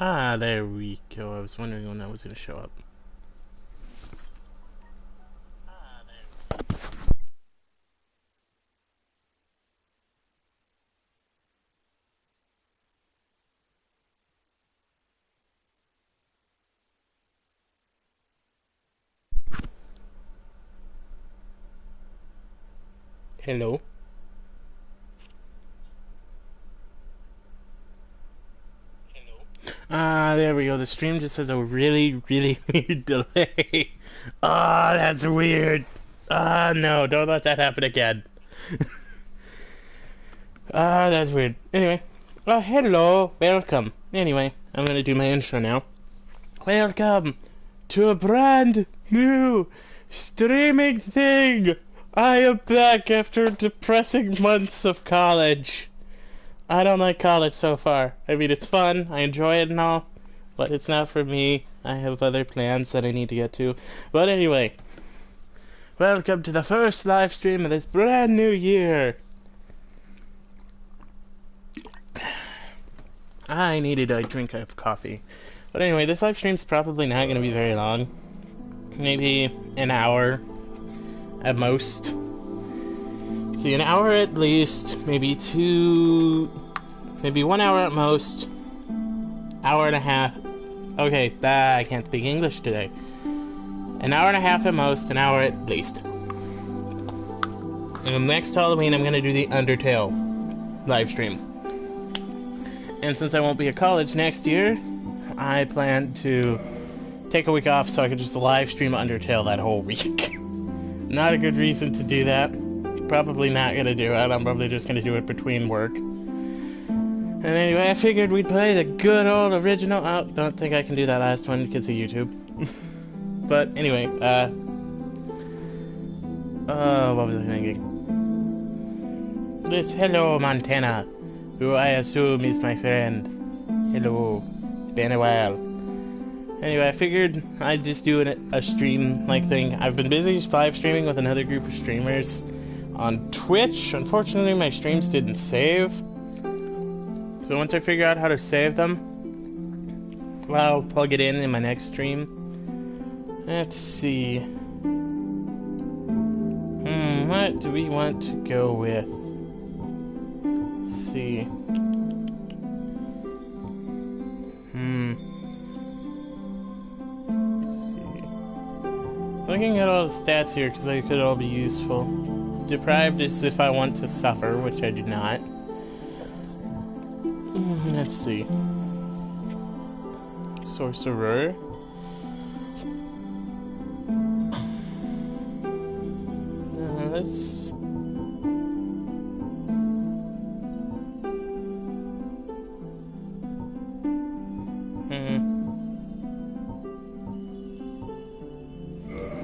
Ah, there we go. I was wondering when that was going to show up. Hello. Ah, there we go. The stream just has a really, really weird delay. Ah, that's weird. Ah, no, don't let that happen again. Ah, that's weird. Anyway, hello, welcome. Anyway, I'm gonna do my intro now. Welcome to a brand new streaming thing. I am back after depressing months of college. I don't like college so far. I mean, it's fun, I enjoy it and all, but it's not for me. I have other plans that I need to get to. But anyway, welcome to the first live stream of this brand new year. I needed a drink of coffee. But anyway, this live stream's probably not going to be very long. Maybe an hour at most. See, an hour at least, maybe 1 hour at most, hour and a half. Okay, I can't speak English today. An hour and a half at most, an hour at least. And next Halloween, I'm going to do the Undertale live stream. And since I won't be at college next year, I plan to take a week off so I can just live stream Undertale that whole week. Not a good reason to do that. Probably not going to do it. I'm probably just going to do it between work. And anyway, I figured we'd play the good old original. Oh, don't think I can do that last one because of YouTube. But anyway, what was I thinking? This Hello Montana, who I assume is my friend. Hello, it's been a while. Anyway, I figured I'd just do a stream-like thing. I've been busy live streaming with another group of streamers on Twitch. Unfortunately, my streams didn't save. So once I figure out how to save them, well, I'll plug it in my next stream. Let's see. What do we want to go with? Let's see. Let's see. Looking at all the stats here, because they could all be useful. Deprived is if I want to suffer, which I do not. Let's see. Sorcerer. Let's...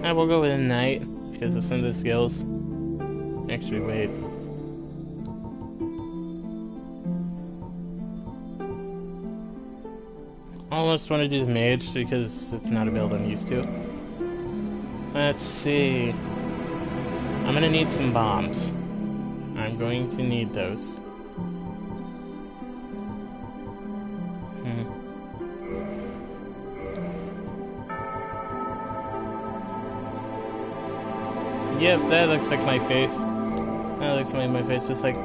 I will go with a knight, because of some of the skills. Actually, wait. I almost want to do the mage because it's not a build I'm used to. Let's see. I'm gonna need some bombs. I'm going to need those. Yep, that looks like my face. That looks like my face, just like,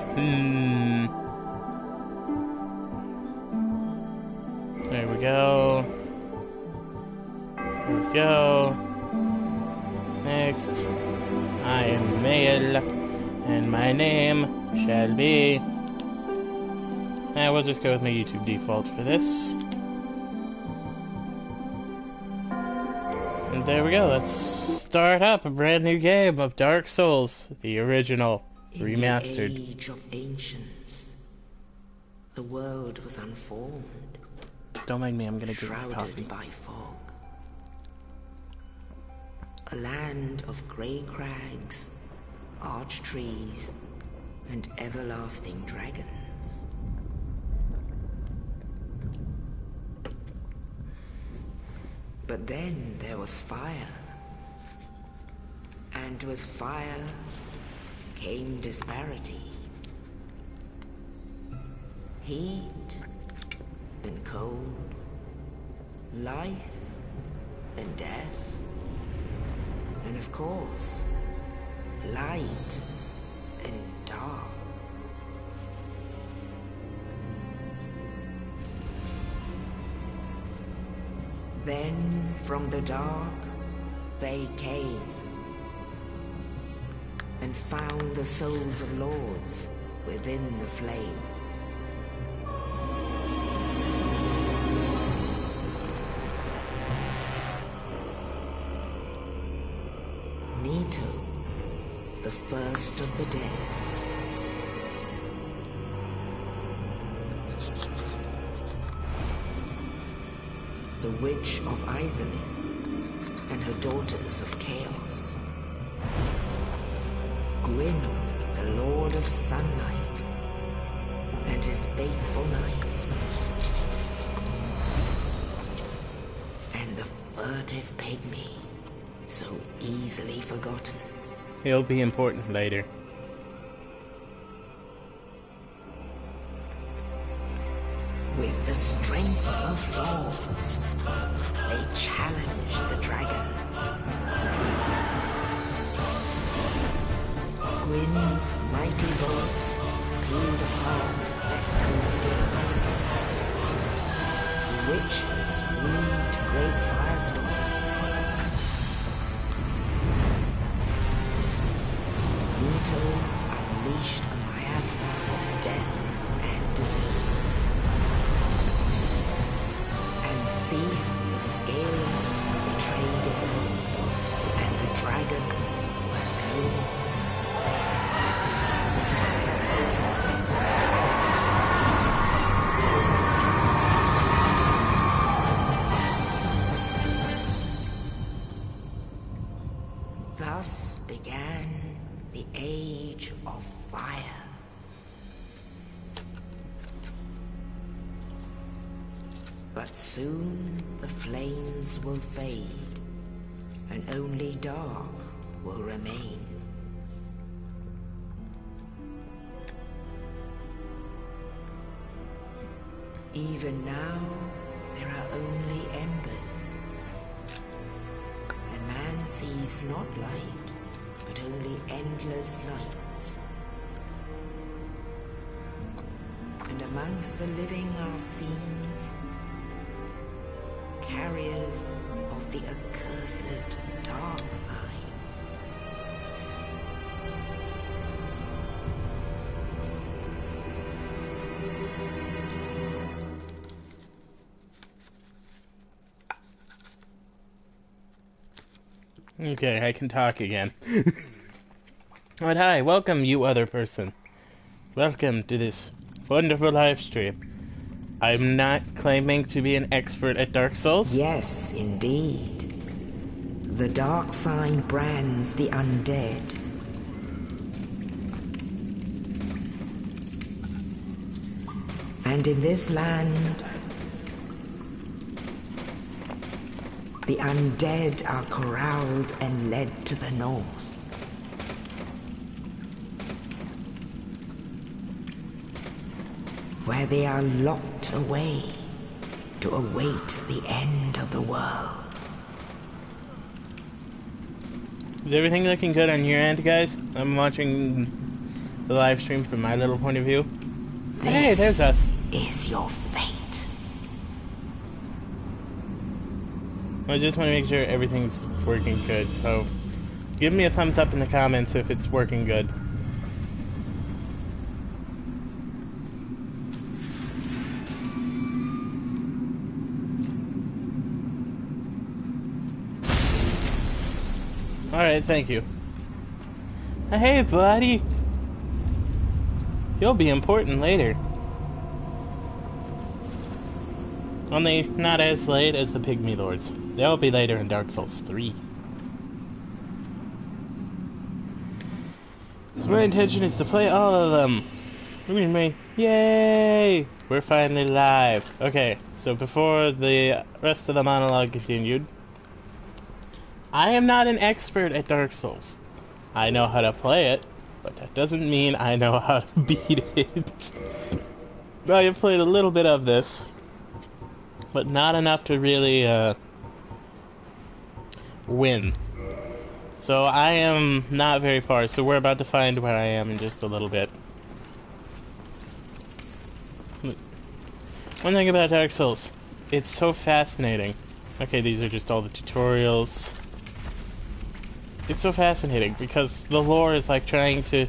There we go. There we go. Next. I am male, and my name shall be... we'll just go with my YouTube default for this. And there we go, let's start up a brand new game of Dark Souls, the original, remastered. In the age of ancients, the world was unformed. Don't mind me, I'm gonna drink shrouded coffee. by fog. A land of grey crags, arch trees, and everlasting dragons. But then there was fire. And with fire came disparity. Heat and cold life and death, and of course, light and dark. Then from the dark they came and found the souls of lords within the flame. Nito, the first of the dead. The Witch of Izalith and her daughters of Chaos. Gwyn, the Lord of Sunlight, and his faithful knights. And the furtive pygmy, so easily forgotten. He'll be important later. With the strength of lords, they challenged the dragons. Gwyn's mighty bullets peeled apart their stone skills. The witches weaved great firestorms. Nito unleashed a miasma of death and disease. Seath, the scales, betrayed his own, and the dragons were no more. Thus began the Age of Fire. But soon the flames will fade, and only dark will remain. Even now, there are only embers, and man sees not light, but only endless nights. And amongst the living are seen carriers of the accursed dark side. Okay, I can talk again. But hi, welcome you other person. Welcome to this wonderful live stream. I'm not claiming to be an expert at Dark Souls. Yes, indeed. The dark sign brands the undead. And in this land, the undead are corralled and led to the north. Where they are locked away to await the end of the world. Is everything looking good on your end, guys? I'm watching the live stream from my little point of view. Hey, there's us. Is your fate. I just want to make sure everything's working good, so give me a thumbs up in the comments if it's working good. Alright, thank you. Hey, buddy! You'll be important later. Only not as late as the Pygmy Lords. They'll be later in Dark Souls 3. So my intention is to play all of them. Yay! We're finally live. Okay, so before the rest of the monologue continued, I am not an expert at Dark Souls. I know how to play it, but that doesn't mean I know how to beat it. I have played a little bit of this, but not enough to really win. So I am not very far, so we're about to find where I am in just a little bit. One thing about Dark Souls, it's so fascinating. Okay, these are just all the tutorials. It's so fascinating because the lore is like trying to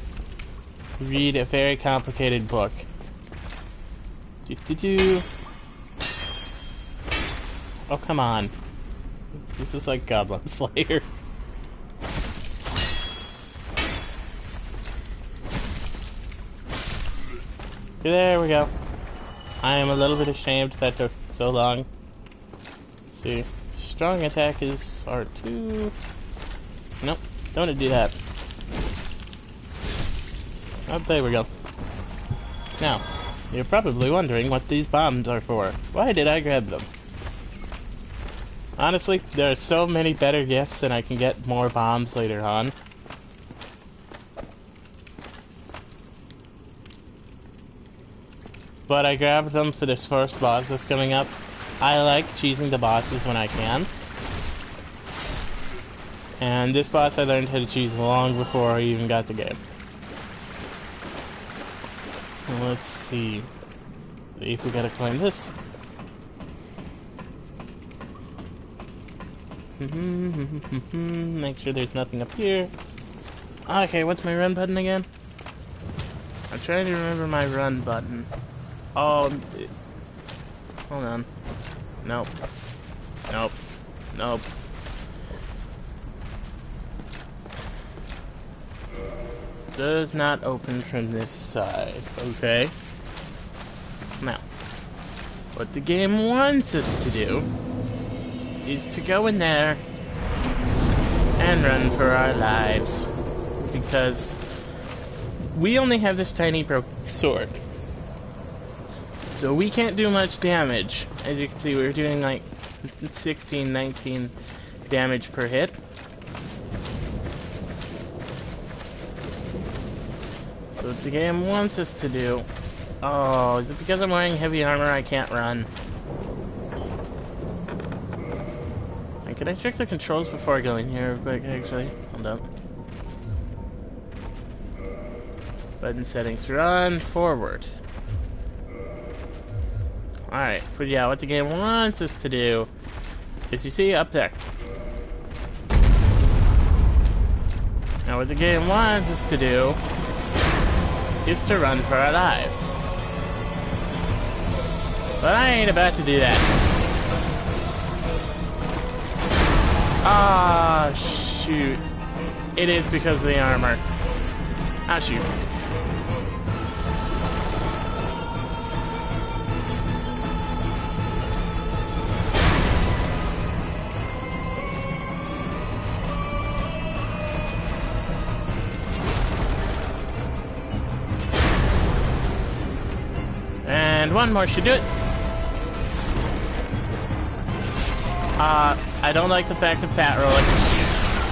read a very complicated book. Oh, come on. This is like Goblin Slayer. There we go. I am a little bit ashamed that took so long. Let's see. Strong attack is R2. Nope, don't want to do that. Oh, there we go. Now, you're probably wondering what these bombs are for. Why did I grab them? Honestly, there are so many better gifts and I can get more bombs later on. But I grabbed them for this first boss that's coming up. I like choosing the bosses when I can. And this boss I learned how to choose long before I even got the game. Let's see. If we gotta climb this. Make sure there's nothing up here. Okay, what's my run button again? I'm trying to remember my run button. Oh, hold on. Nope. Nope. Nope. Does not open from this side. Okay. Now, what the game wants us to do is to go in there and run for our lives. Because we only have this tiny broken sword. So we can't do much damage. As you can see, we're doing like 16, 19 damage per hit. So what the game wants us to do... Oh, is it because I'm wearing heavy armor I can't run? And can I check the controls before I go in here real quick, actually? Hold up. Button settings, run forward. Alright, but yeah, what the game wants us to do is, you see up there. Now what the game wants us to do is to run for our lives. But I ain't about to do that. Ah, shoot. It is because of the armor. Ah, shoot. And one more should do it. I don't like the fact of fat rolling.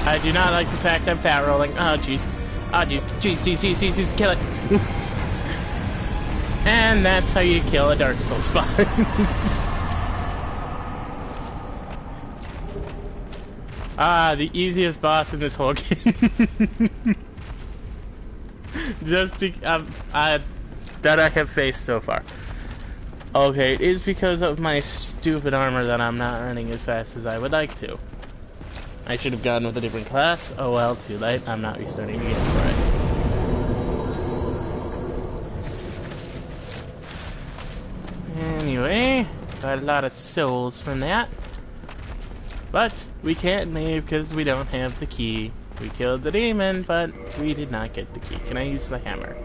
I do not like the fact I'm fat rolling. Oh, jeez. Oh, jeez. Jeez, kill it. And that's how you kill a Dark Souls boss. The easiest boss in this whole game. Just because that I have faced so far. Okay, it is because of my stupid armor that I'm not running as fast as I would like to. I should have gone with a different class. Oh well, too late. I'm not restarting the game for it. Anyway, got a lot of souls from that. But we can't leave because we don't have the key. We killed the demon, but we did not get the key. Can I use the hammer?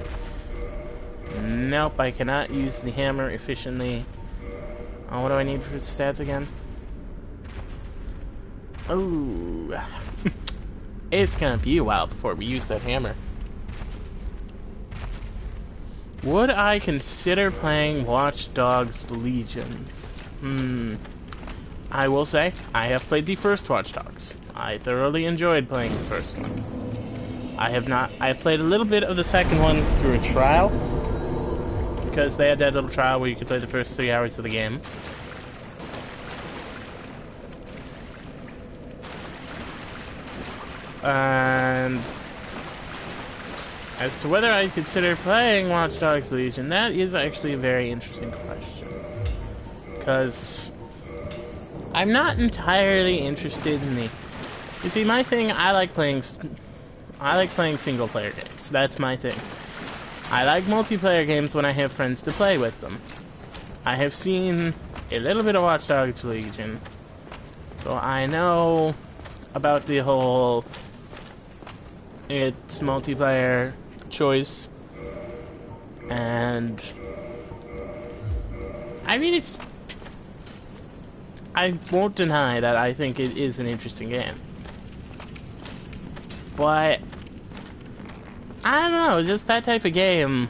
Nope, I cannot use the hammer efficiently. Oh, what do I need for its stats again? Oh, it's gonna be a while before we use that hammer. Would I consider playing Watch Dogs Legions? I will say, I have played the first Watch Dogs. I thoroughly enjoyed playing the first one. I have played a little bit of the second one through a trial, because they had that little trial where you could play the first 3 hours of the game. And as to whether I consider playing Watch Dogs Legion, that is actually a very interesting question. Because I'm not entirely interested in the... You see, my thing, I like playing single-player games. That's my thing. I like multiplayer games when I have friends to play with them. I have seen a little bit of Watch Dogs Legion, so I know about the whole it's multiplayer choice, and I mean I won't deny that I think it is an interesting game, but I don't know, just that type of game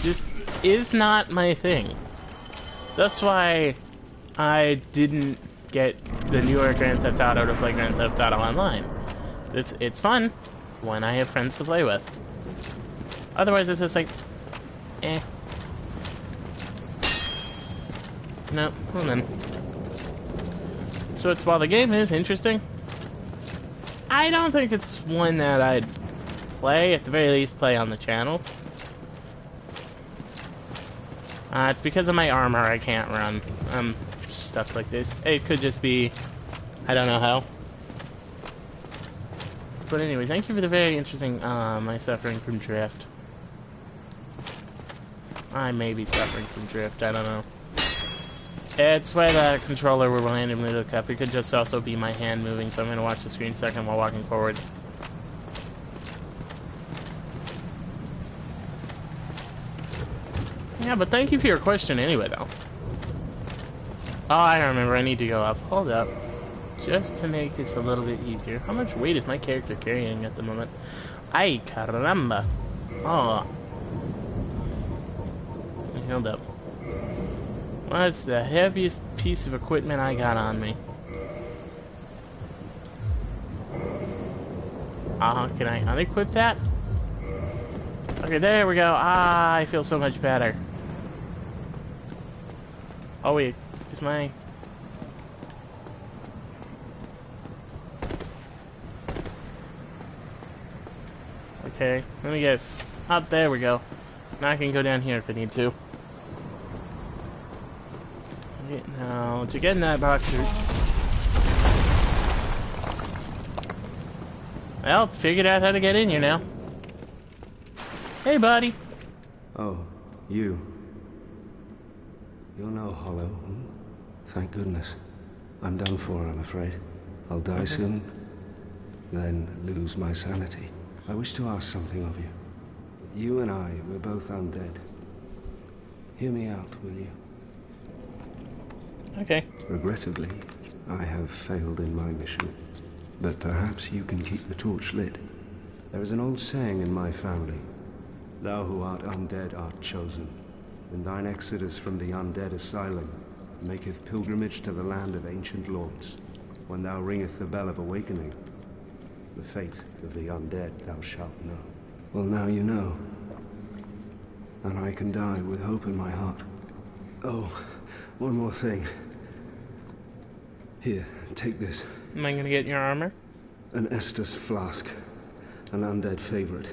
just is not my thing. That's why I didn't get the newer Grand Theft Auto to play Grand Theft Auto Online. It's fun when I have friends to play with. Otherwise, it's just like, eh. No, well then. So while the game is interesting, I don't think it's one that I'd play, at the very least play on the channel. It's because of my armor I can't run. I'm stuck like this. It could just be, I don't know how. But anyway, thank you for the very interesting, am I suffering from drift? I may be suffering from drift, I don't know. It's where the controller will randomly look up. It could just also be my hand moving, so I'm going to watch the screen a second while walking forward. Yeah, but thank you for your question anyway, though. Oh, I remember, I need to go up. Hold up. Just to make this a little bit easier. How much weight is my character carrying at the moment? Ay, caramba. Oh. Hold up. What's the heaviest piece of equipment I got on me? Can I unequip that? Okay, there we go. I feel so much better. Oh wait, is my... Okay, let me guess. Up there we go. Now I can go down here if I need to. Okay, now, to get in that box... Well, figured out how to get in here now. Hey, buddy. Oh, you. You're no hollow. Thank goodness. I'm done for, I'm afraid. I'll die soon, then lose my sanity. I wish to ask something of you. You and I, we're both undead. Hear me out, will you? Okay. Regrettably, I have failed in my mission. But perhaps you can keep the torch lit. There is an old saying in my family. Thou who art undead art chosen. And thine exodus from the undead asylum maketh pilgrimage to the land of ancient lords. When thou ringeth the bell of awakening, the fate of the undead thou shalt know. Well, now you know. And I can die with hope in my heart. Oh, one more thing. Here, take this. Am I gonna get your armor? An Estus flask. An undead favorite.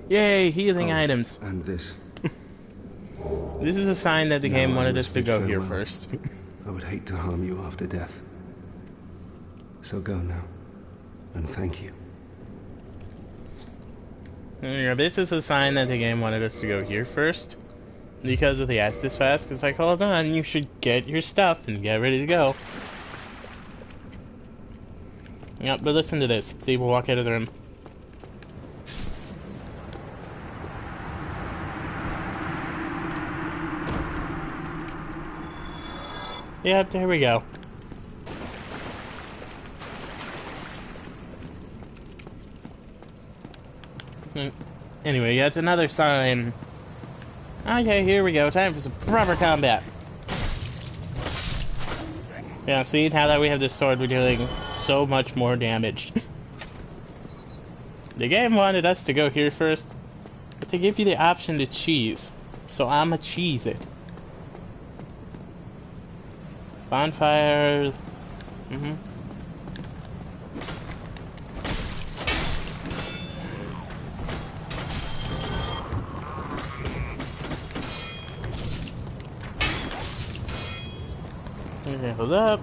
Yay, healing items. And this. This is a sign that the game Now I wanted must us to bid go here farewell. first. I would hate to harm you after death. So go now. And thank you. Yeah, this is a sign that the game wanted us to go here first. Because of the Estus Flask. It's like, hold on, you should get your stuff and get ready to go. Yep, but listen to this. See, we'll walk out of the room. Yep, there we go. Anyway, yet another sign. Okay, here we go. Time for some proper combat. Yeah, see, now that we have this sword, we're doing so much more damage. The game wanted us to go here first, but they give you the option to cheese. So I'ma cheese it. Bonfires. Okay, hold up.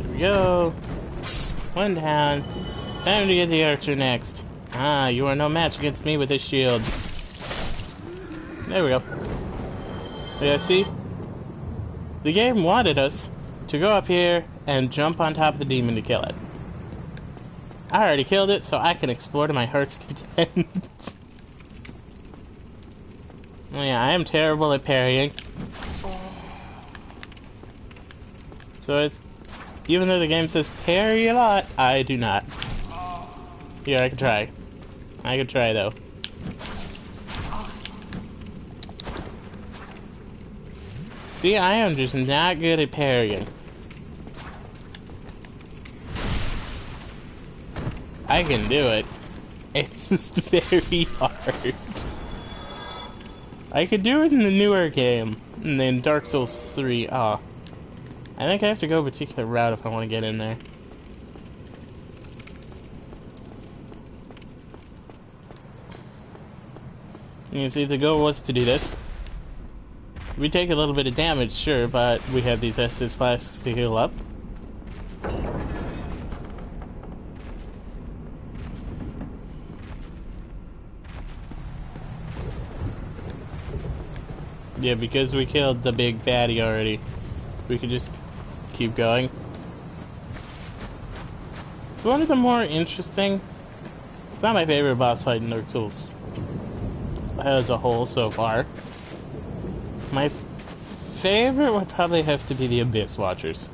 There we go. One down. Time to get the archer next. Ah, you are no match against me with this shield. There we go. Yeah, see? The game wanted us to go up here and jump on top of the demon to kill it. I already killed it, so I can explore to my heart's content. Oh yeah, I am terrible at parrying. So it's... even though the game says parry a lot, I do not. Here, I can try. I can try, though. See, I am just not good at parrying. I can do it. It's just very hard. I could do it in the newer game, and then Dark Souls 3. Oh. I think I have to go a particular route if I want to get in there. You see, the goal was to do this. We take a little bit of damage, sure, but we have these Estus flasks to heal up. Yeah, because we killed the big baddie already, we could just keep going. One of the more interesting... it's not my favorite boss fight in Dark Souls as a whole so far. My favorite would probably have to be the Abyss Watchers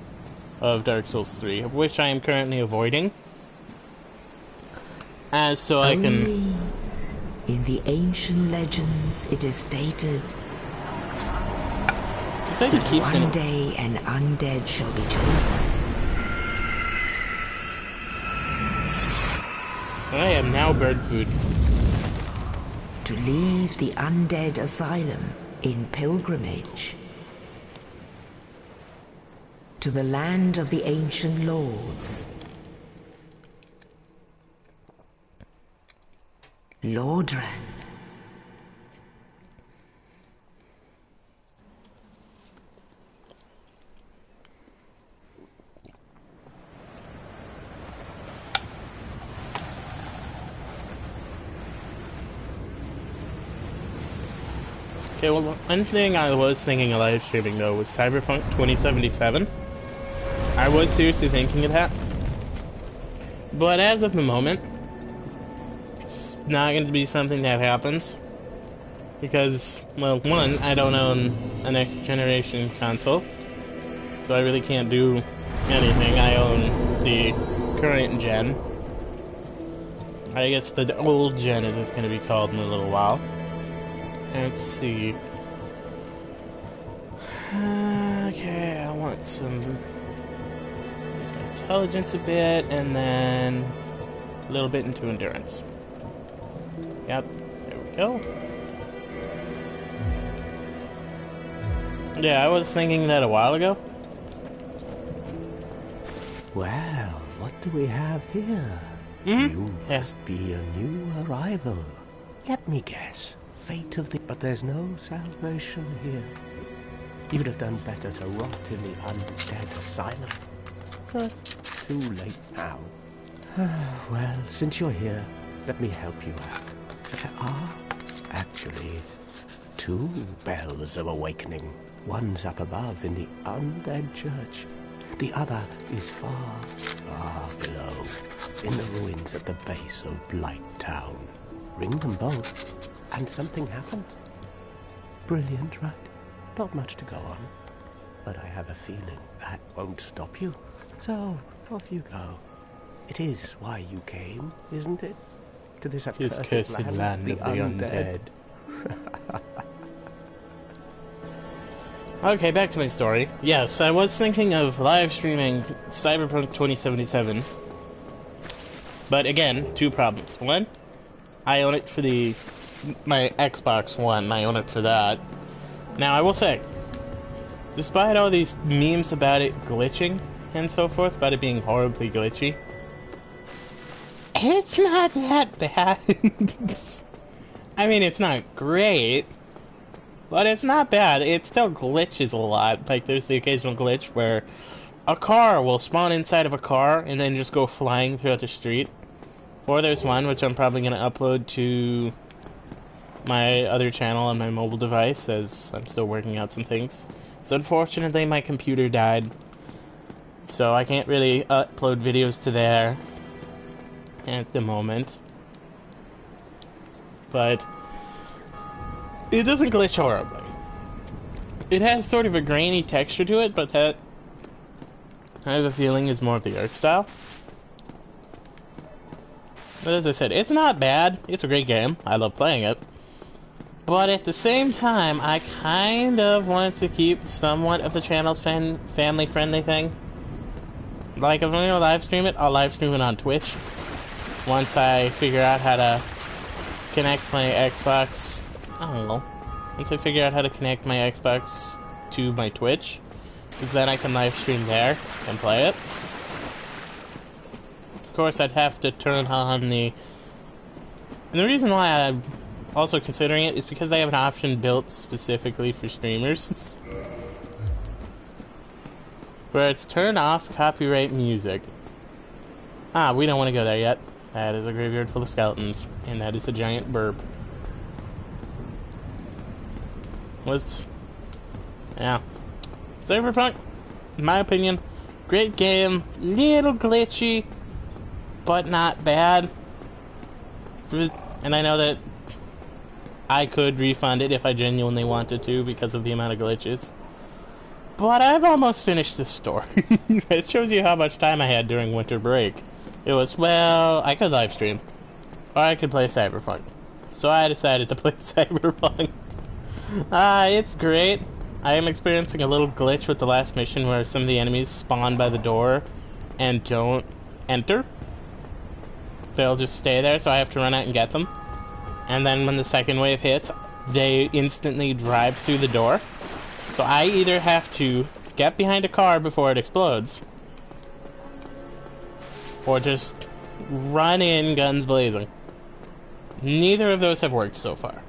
of Dark Souls 3, which I am currently avoiding. As so I can... Only in the ancient legends it is stated it's like it keeps one day an undead shall be chosen. I am now bird food. To leave the undead asylum in pilgrimage to the land of the ancient lords. Lordran. Okay, well, one thing I was thinking of live streaming though was Cyberpunk 2077. I was seriously thinking of that. But as of the moment, it's not going to be something that happens. Because, well, one, I don't own a next generation console. So I really can't do anything. I own the current gen. I guess the old gen as it's going to be called in a little while. Let's see. Okay, I want some... use my intelligence a bit, and then a little bit into endurance. Yep, there we go. Yeah, I was thinking that a while ago. Well, what do we have here? You must be a new arrival. Let me guess. Fate of the... but there's no salvation here. You would have done better to rot in the undead asylum. But too late now. Well, since you're here, let me help you out. There are actually two bells of awakening. One's up above in the undead church. The other is far, far below, in the ruins at the base of Blight Town. Ring them both, and something happens. Brilliant, right? Not much to go on. But I have a feeling that won't stop you. So, off you go. It is why you came, isn't it? To this accursed land of the undead. Okay, back to my story. Yes, I was thinking of live streaming Cyberpunk 2077. But again, two problems. One, I own it for my Xbox One. I own it for that. Now, I will say, despite all these memes about it glitching and so forth, about it being horribly glitchy, it's not that bad. I mean, it's not great, but it's not bad. It still glitches a lot. Like, there's the occasional glitch where a car will spawn inside of a car and then just go flying throughout the street. Or there's one, which I'm probably going to upload to my other channel on my mobile device, as I'm still working out some things. So unfortunately, my computer died, so I can't really upload videos to there at the moment. But it doesn't glitch horribly. It has sort of a grainy texture to it, but that, I have a feeling, is more of the art style. But as I said, it's not bad. It's a great game. I love playing it. But at the same time, I kind of want to keep somewhat of the channel's family-friendly thing. Like, if I'm going to live stream it, I'll live stream it on Twitch. Once I figure out how to connect my Xbox... I don't know. Once I figure out how to connect my Xbox to my Twitch. Because then I can live stream there and play it. Of course, I'd have to turn on the... And the reason why I'm also considering it is because they have an option built specifically for streamers. Where it's turn off copyright music. Ah, we don't want to go there yet. That is a graveyard full of skeletons. And that is a giant burb. Yeah. Cyberpunk, in my opinion, great game. Little glitchy, but not bad. And I know that I could refund it if I genuinely wanted to because of the amount of glitches. But I've almost finished this story. It shows you how much time I had during winter break. It was, well, I could live stream. Or I could play Cyberpunk. So I decided to play Cyberpunk. It's great. I am experiencing a little glitch with the last mission where some of the enemies spawn by the door and don't enter. They'll just stay there, so I have to run out and get them. And then when the second wave hits, they instantly drive through the door. So I either have to get behind a car before it explodes, or just run in guns blazing. Neither of those have worked so far.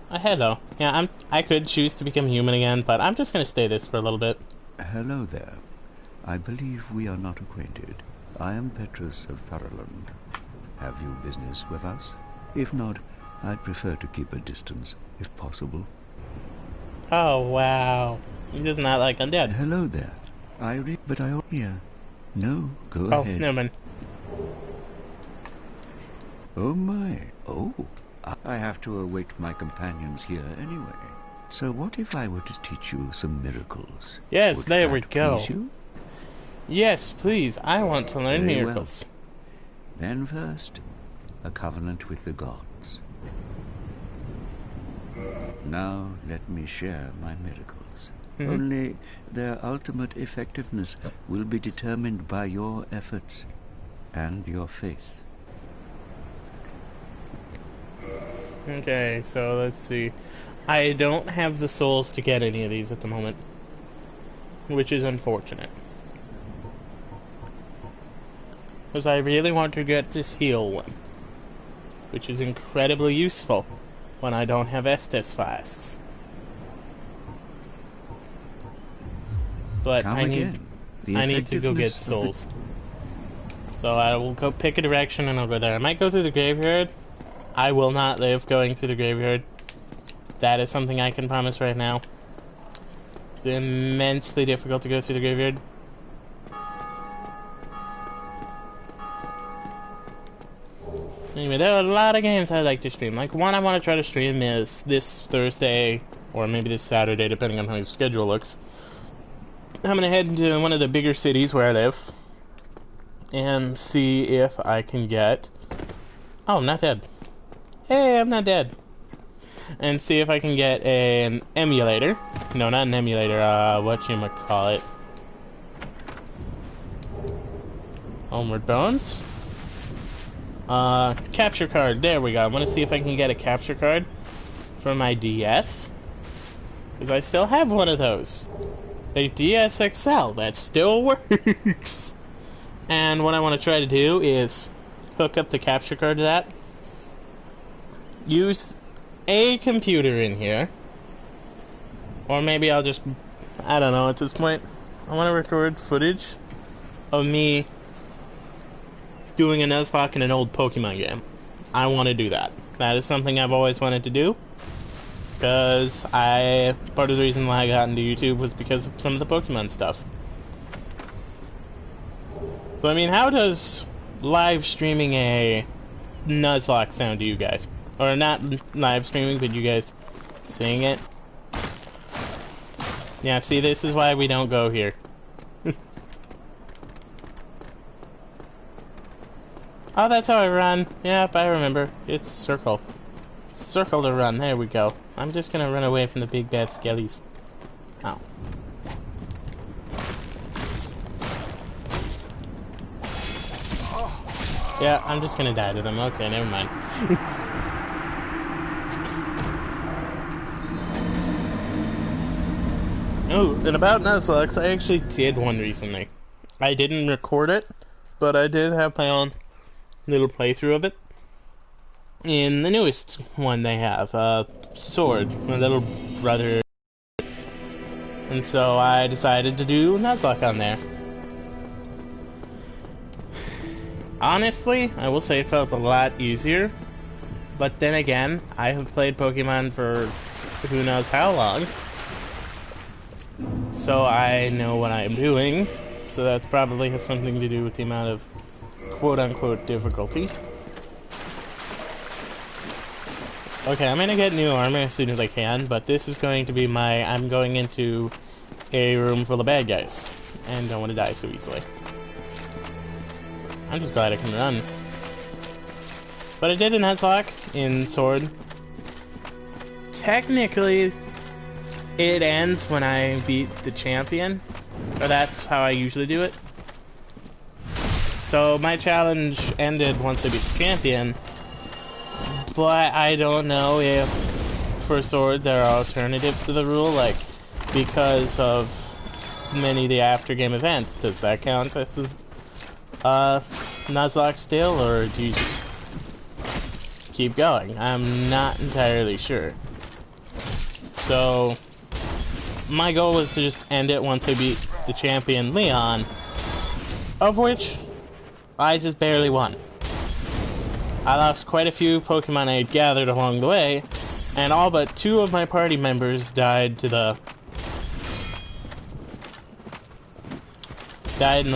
Hello. Yeah, I could choose to become human again, but I'm just gonna stay this for a little bit. Hello there. I believe we are not acquainted. I am Petrus of Tharaland. Have you business with us? If not, I'd prefer to keep a distance, if possible. Oh, wow. He does not like undead. Hello there. But I... Yeah. No, go Oh, ahead. never mind. Oh my. Oh. I have to await my companions here anyway. So what if I were to teach you some miracles? Yes, Would there we that go. please you? Yes, please. I want to learn Very miracles. well. Then first, a covenant with the gods. Now let me share my miracles. Only their ultimate effectiveness will be determined by your efforts and your faith. Okay, so let's see. I don't have the souls to get any of these at the moment, which is unfortunate. Because I really want to get this heal one, which is incredibly useful when I don't have Estes flasks. But I need to go get souls. So I will go pick a direction and I'll go there. I might go through the graveyard. I will not live going through the graveyard. That is something I can promise right now. It's immensely difficult to go through the graveyard. Anyway, there are a lot of games I'd like to stream. Like, one I want to try to stream is this Thursday, or maybe this Saturday, depending on how your schedule looks. I'm gonna head into one of the bigger cities where I live and see if I can get... Oh, I'm not dead. Hey, I'm not dead. And see if I can get an emulator. No, not an emulator, whatchamacallit. Homeward Bones? Capture card, there we go. I want to see if I can get a capture card for my DS. Because I still have one of those. A DS XL, that still works. And what I want to try to do is hook up the capture card to that. use a computer in here. Or maybe I'll just, I don't know, at this point, I want to record footage of me doing a Nuzlocke in an old Pokemon game. I want to do that. That is something I've always wanted to do. Because part of the reason why I got into YouTube was because of some of the Pokemon stuff. So I mean, how does live streaming a Nuzlocke sound to you guys? Or not live streaming, but you guys seeing it? Yeah, see, this is why we don't go here. Oh, that's how I run. Yep, I remember. It's circle. Circle to run. There we go. I'm just gonna run away from the big bad skellies. Ow. Yeah, I'm just gonna die to them. Okay, never mind. Oh, and about Nuzlocke, I actually did one recently. I didn't record it, but I did have my own little playthrough of it. In the newest one they have, Sword, my little brother. And so I decided to do Nuzlocke on there. Honestly, I will say it felt a lot easier. But then again, I have played Pokemon for who knows how long. So I know what I am doing. So that probably has something to do with the amount of quote-unquote difficulty. Okay, I'm gonna get new armor as soon as I can, but this is going to be I'm going into a room full of bad guys. And don't want to die so easily. I'm just glad I can run. But I did a Nuzlocke in Sword. Technically, it ends when I beat the champion. Or that's how I usually do it. So my challenge ended once I beat the champion. But I don't know if for Sword there are alternatives to the rule, like because of many of the after game events. Does that count as Nuzlocke still, or do you just keep going? I'm not entirely sure. So my goal was to just end it once I beat the champion Leon, of which I just barely won. I lost quite a few Pokemon I had gathered along the way, and all but 2 of my party members died in the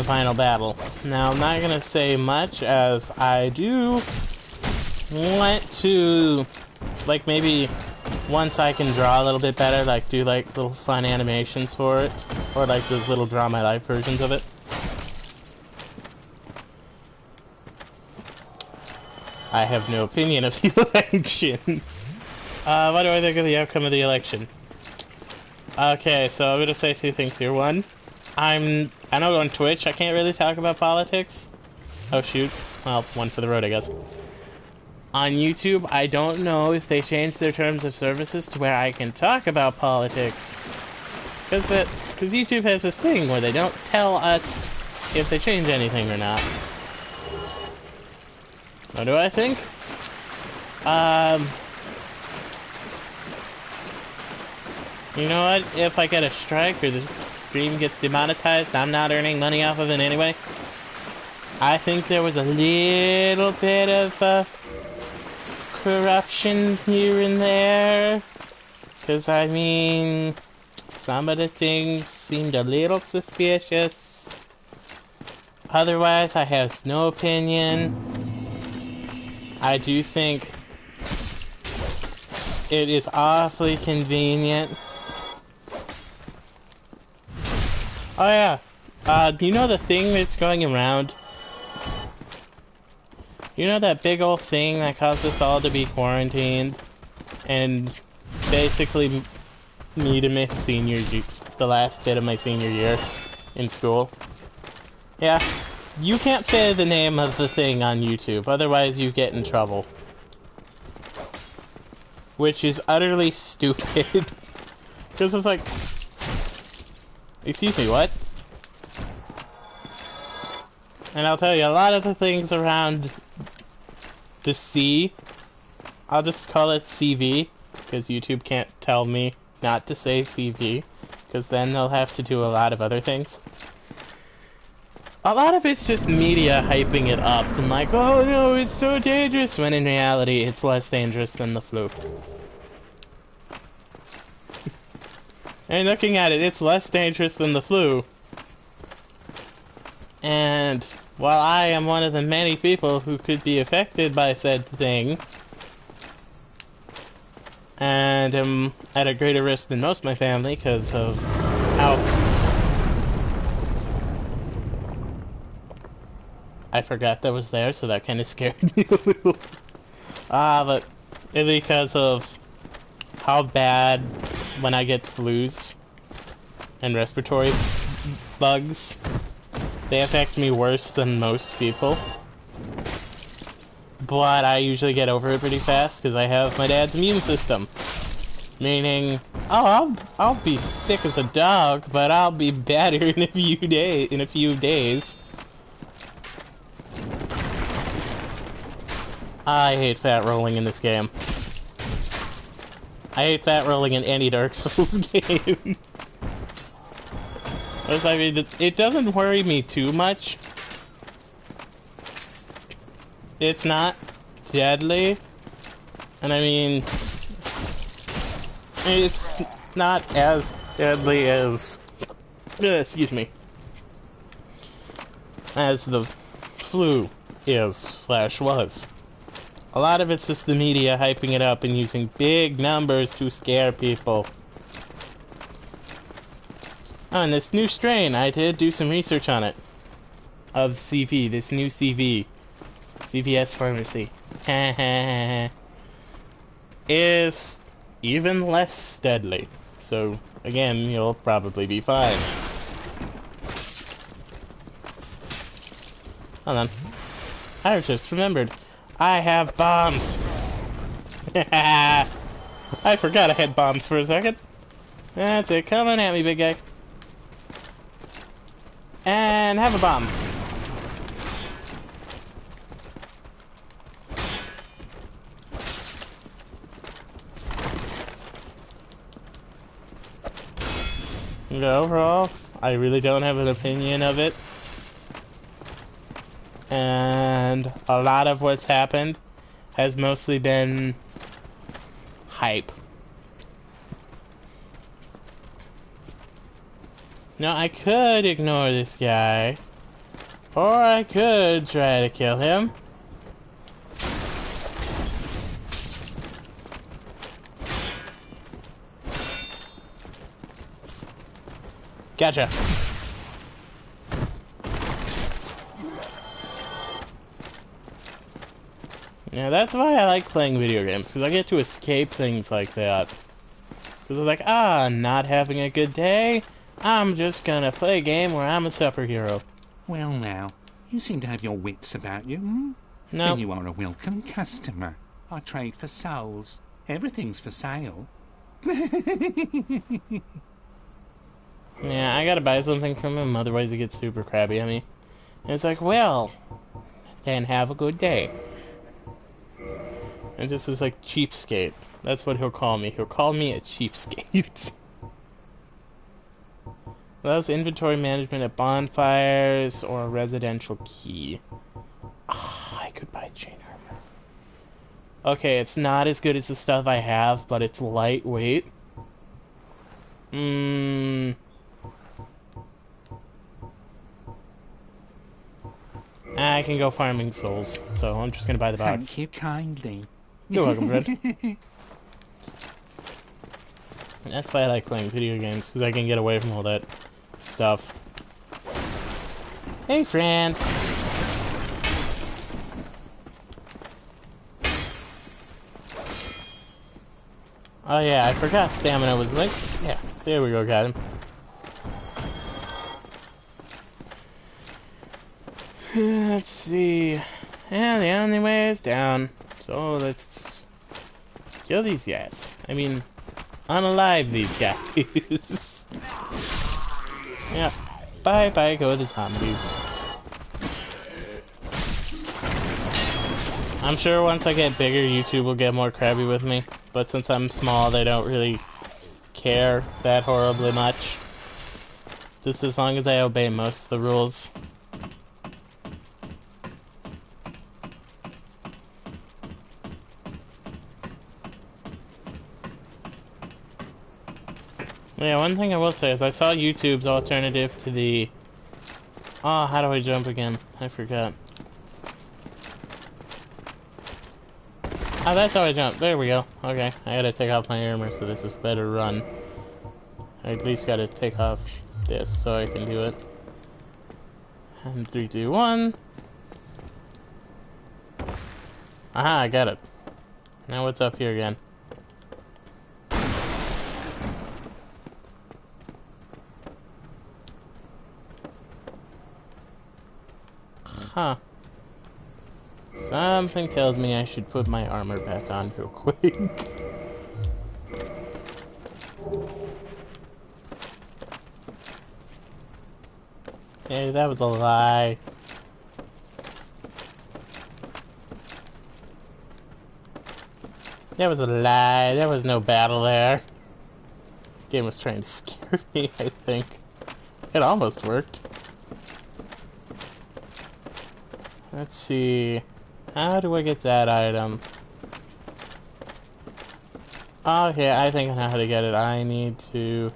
final battle. Now, I'm not gonna say much, as I do want to, like, maybe once I can draw a little bit better, like, do, like, little fun animations for it, or, like, those little Draw My Life versions of it. I have no opinion of the election. What do I think of the outcome of the election? Okay, so I'm gonna say 2 things here. One, I know on Twitch I can't really talk about politics. Oh shoot. Well, one for the road, I guess. On YouTube, I don't know if they changed their terms of services to where I can talk about politics. Because YouTube has this thing where they don't tell us if they change anything or not. What do I think? You know what? If I get a strike or this stream gets demonetized, I'm not earning money off of it anyway. I think there was a little bit of corruption here and there. Because, I mean, some of the things seemed a little suspicious. Otherwise, I have no opinion. I do think it is awfully convenient. Oh yeah, do you know the thing that's going around? You know that big old thing that caused us all to be quarantined? And basically me to miss the last bit of my senior year in school? Yeah. You can't say the name of the thing on YouTube, otherwise you get in trouble. Which is utterly stupid. Because it's like... Excuse me, what? And I'll tell you, a lot of the things around the sea I'll just call it CV, because YouTube can't tell me not to say CV, because then they'll have to do a lot of other things. A lot of it's just media hyping it up and like, oh no, it's so dangerous, when in reality it's less dangerous than the flu. And looking at it, it's less dangerous than the flu. And while I am one of the many people who could be affected by said thing, and am at a greater risk than most of my family because of how... I forgot that was there, so that kind of scared me a little. But because of how bad when I get flus and respiratory bugs, they affect me worse than most people. But I usually get over it pretty fast because I have my dad's immune system. Meaning, oh, I'll be sick as a dog, but I'll be better in a few days. I hate fat rolling in this game. I hate fat rolling in any Dark Souls game. I mean, it doesn't worry me too much. It's not deadly. And I mean, it's not as deadly as, excuse me, as the flu is / was. A lot of it's just the media hyping it up and using big numbers to scare people. Oh, and this new strain, I did do some research on it. Of CV, this new CV. CVS Pharmacy. Is even less deadly. So, again, you'll probably be fine. Hold on. I just remembered. I have bombs! I forgot I had bombs for a second. That's it, come on at me, big guy. And have a bomb. But overall, I really don't have an opinion of it. And a lot of what's happened has mostly been hype. Now, I could ignore this guy, or I could try to kill him. Gotcha. Yeah, that's why I like playing video games, because I get to escape things like that. Because I'm like, not having a good day? I'm just gonna play a game where I'm a superhero. Well now, you seem to have your wits about you, hmm? No. Then you are a welcome customer. I trade for souls. Everything's for sale. Yeah, I gotta buy something from him, otherwise he gets super crabby at me. And it's like, well, then have a good day. And just is like cheapskate. That's what he'll call me. He'll call me a cheapskate. Allows inventory management at bonfires or a residential key. I could buy chain armor. Okay, it's not as good as the stuff I have, but it's lightweight. I can go farming souls, so I'm just gonna buy the box. Thank you kindly. You're welcome, friend. That's why I like playing video games, because I can get away from all that stuff. Hey, friend! Oh yeah, I forgot stamina was like... Yeah, there we go, got him. Let's see... Yeah, the only way is down. So let's just kill these guys. I mean, unalive these guys. Yeah. Bye-bye, go to zombies. I'm sure once I get bigger, YouTube will get more crabby with me. But since I'm small, they don't really care that horribly much. Just as long as I obey most of the rules. Yeah, one thing I will say is I saw YouTube's alternative to the... Oh, how do I jump again? I forgot. Oh, that's how I jump. There we go. Okay, I gotta take off my armor, so this is better run. I at least gotta take off this so I can do it. And 3, 2, 1. Aha, I got it. Now what's up here again? Huh. Something tells me I should put my armor back on real quick. Hey, that was a lie. That was a lie. There was no battle there. Game was trying to scare me, I think. It almost worked. Let's see. How do I get that item? Okay, I think I know how to get it. I need to